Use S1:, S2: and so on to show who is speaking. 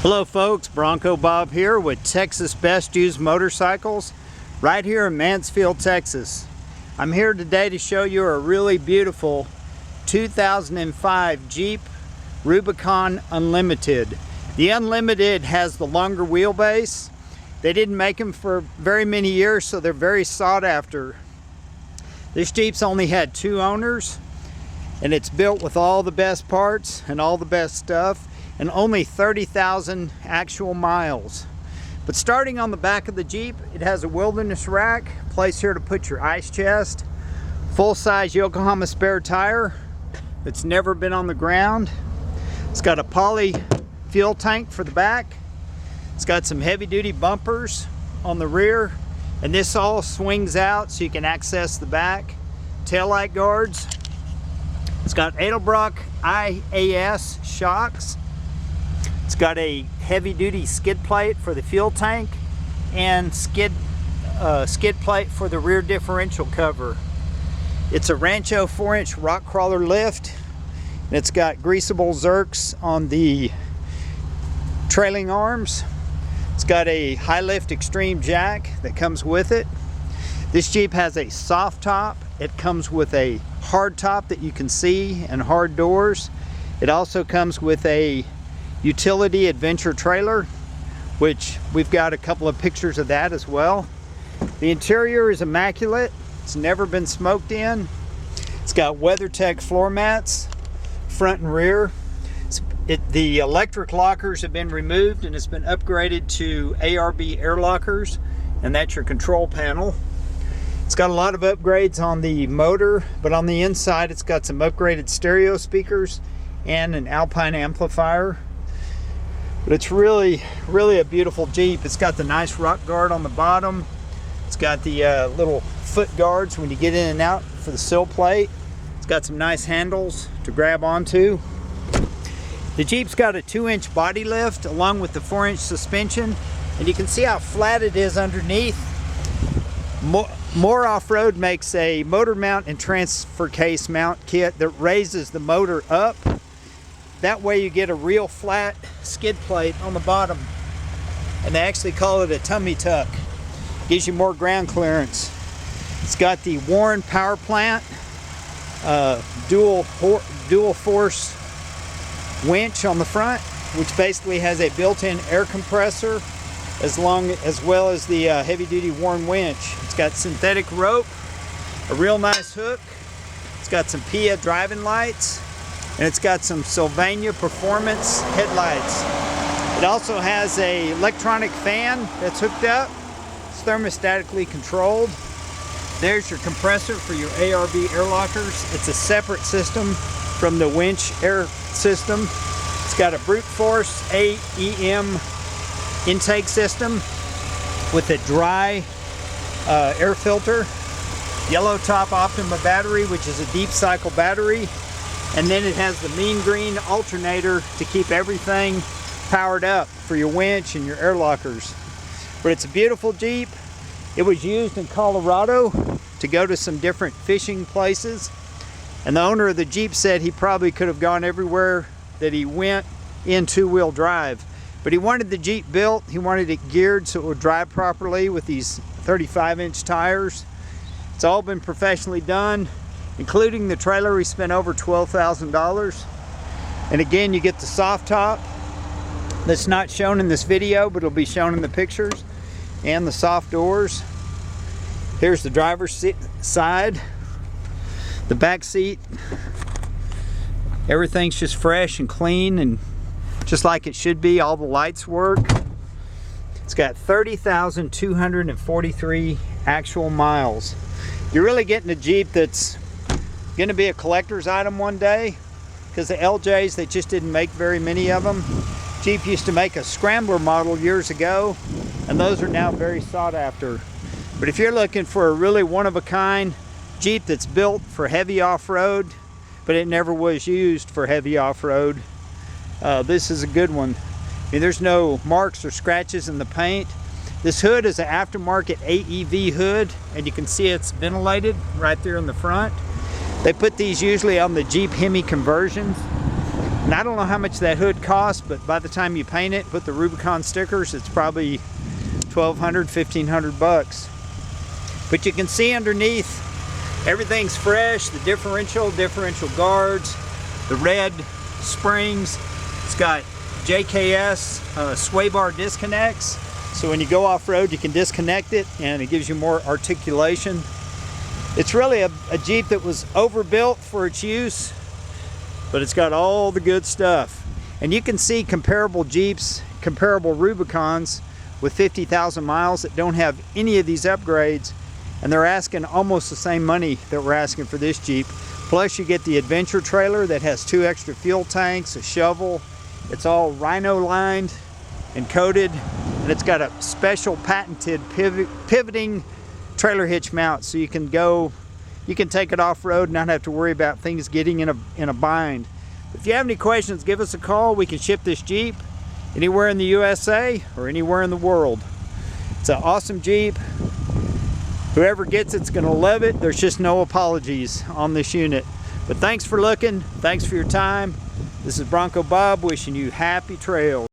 S1: Hello folks, Bronco Bob here with Texas Best Used Motorcycles right here in Mansfield, Texas. I'm here today to show you a really beautiful 2005 Jeep Rubicon Unlimited. The Unlimited has the longer wheelbase. They didn't make them for very many years, so they're very sought after. This Jeep's only had 2 owners, and it's built with all the best parts and all the best stuff, and only 30,000 actual miles. But starting on the back of the Jeep, it has a wilderness rack, place here to put your ice chest, full-size Yokohama spare tire that's never been on the ground. It's got a poly fuel tank for the back. It's got some heavy-duty bumpers on the rear, and this all swings out so you can access the back. Taillight guards. It's got Edlebrock IAS shocks. It's got a heavy-duty skid plate for the fuel tank and skid plate for the rear differential cover. It's a Rancho 4-inch rock crawler lift, and it's got greasable zerks on the trailing arms. It's got a Highlift extreme jack that comes with it. This Jeep has a soft top. It comes with a hard top that you can see and hard doors. It also comes with a utility adventure trailer, which we've got a couple of pictures of that as well. The interior is immaculate. It's never been smoked in. It's got WeatherTech floor mats, front and rear. The electric lockers have been removed and it's been upgraded to ARB air lockers, and that's your control panel. It's got a lot of upgrades on the motor, but on the inside it's got some upgraded stereo speakers and an Alpine amplifier. But it's really a beautiful Jeep. It's got the nice rock guard on the bottom. It's got the little foot guards when you get in and out for the sill plate. It's got some nice handles to grab onto. The Jeep's got a 2-inch body lift along with the 4-inch suspension, and you can see how flat it is underneath. More Off-Road makes a motor mount and transfer case mount kit that raises the motor up. That way you get a real flat skid plate on the bottom, and they actually call it a tummy tuck. Gives you more ground clearance. It's got the Warn Powerplant dual force winch on the front, which basically has a built-in air compressor as well as the heavy-duty Warn winch. It's got synthetic rope, a real nice hook. It's got some PiAA Driving Lights, and it's got some Sylvania Performance headlights. It also has a electronic fan that's hooked up. It's thermostatically controlled. There's your compressor for your ARB air lockers. It's a separate system from the winch air system. It's got a brute force AEM intake system with a dry air filter, yellow top Optima battery, which is a deep cycle battery, and then it has the mean green alternator to keep everything powered up for your winch and your air lockers. But it's a beautiful Jeep. It was used in Colorado to go to some different fishing places, and the owner of the Jeep said he probably could have gone everywhere that he went in 2-wheel drive. But he wanted the Jeep built, he wanted it geared so it would drive properly with these 35-inch tires. It's all been professionally done, including the trailer. We spent over $12,000. And again, you get the soft top that's not shown in this video, but it'll be shown in the pictures, and the soft doors. Here's the driver's seat side, the back seat. Everything's just fresh and clean and just like it should be. All the lights work. It's got 30,243 actual miles. You're really getting a Jeep that's going to be a collector's item one day, because the LJs, they just didn't make very many of them. Jeep used to make a Scrambler model years ago, and those are now very sought after. But if you're looking for a really one-of-a-kind Jeep that's built for heavy off-road, but it never was used for heavy off-road, this is a good one. I mean, there's no marks or scratches in the paint. This hood is an aftermarket AEV hood, and you can see it's ventilated right there in the front. They put these usually on the Jeep Hemi conversions. And I don't know how much that hood costs, but by the time you paint it, put the Rubicon stickers, it's probably $1,200, $1,500. But you can see underneath, everything's fresh. The differential guards, the red springs. It's got JKS sway bar disconnects. So when you go off-road, you can disconnect it and it gives you more articulation. It's really a Jeep that was overbuilt for its use, but it's got all the good stuff. And you can see comparable Jeeps, comparable Rubicons with 50,000 miles that don't have any of these upgrades, and they're asking almost the same money that we're asking for this Jeep. Plus you get the adventure trailer that has 2 extra fuel tanks, a shovel. It's all rhino lined and coated, and it's got a special patented pivoting trailer hitch mount, so you can take it off-road and not have to worry about things getting in a bind. If you have any questions, give us a call. We can ship this Jeep anywhere in the USA or anywhere in the world. It's an awesome Jeep. Whoever gets it's gonna love it. There's just no apologies on this unit. But thanks for looking. Thanks for your time. This is Bronco Bob wishing you happy trails.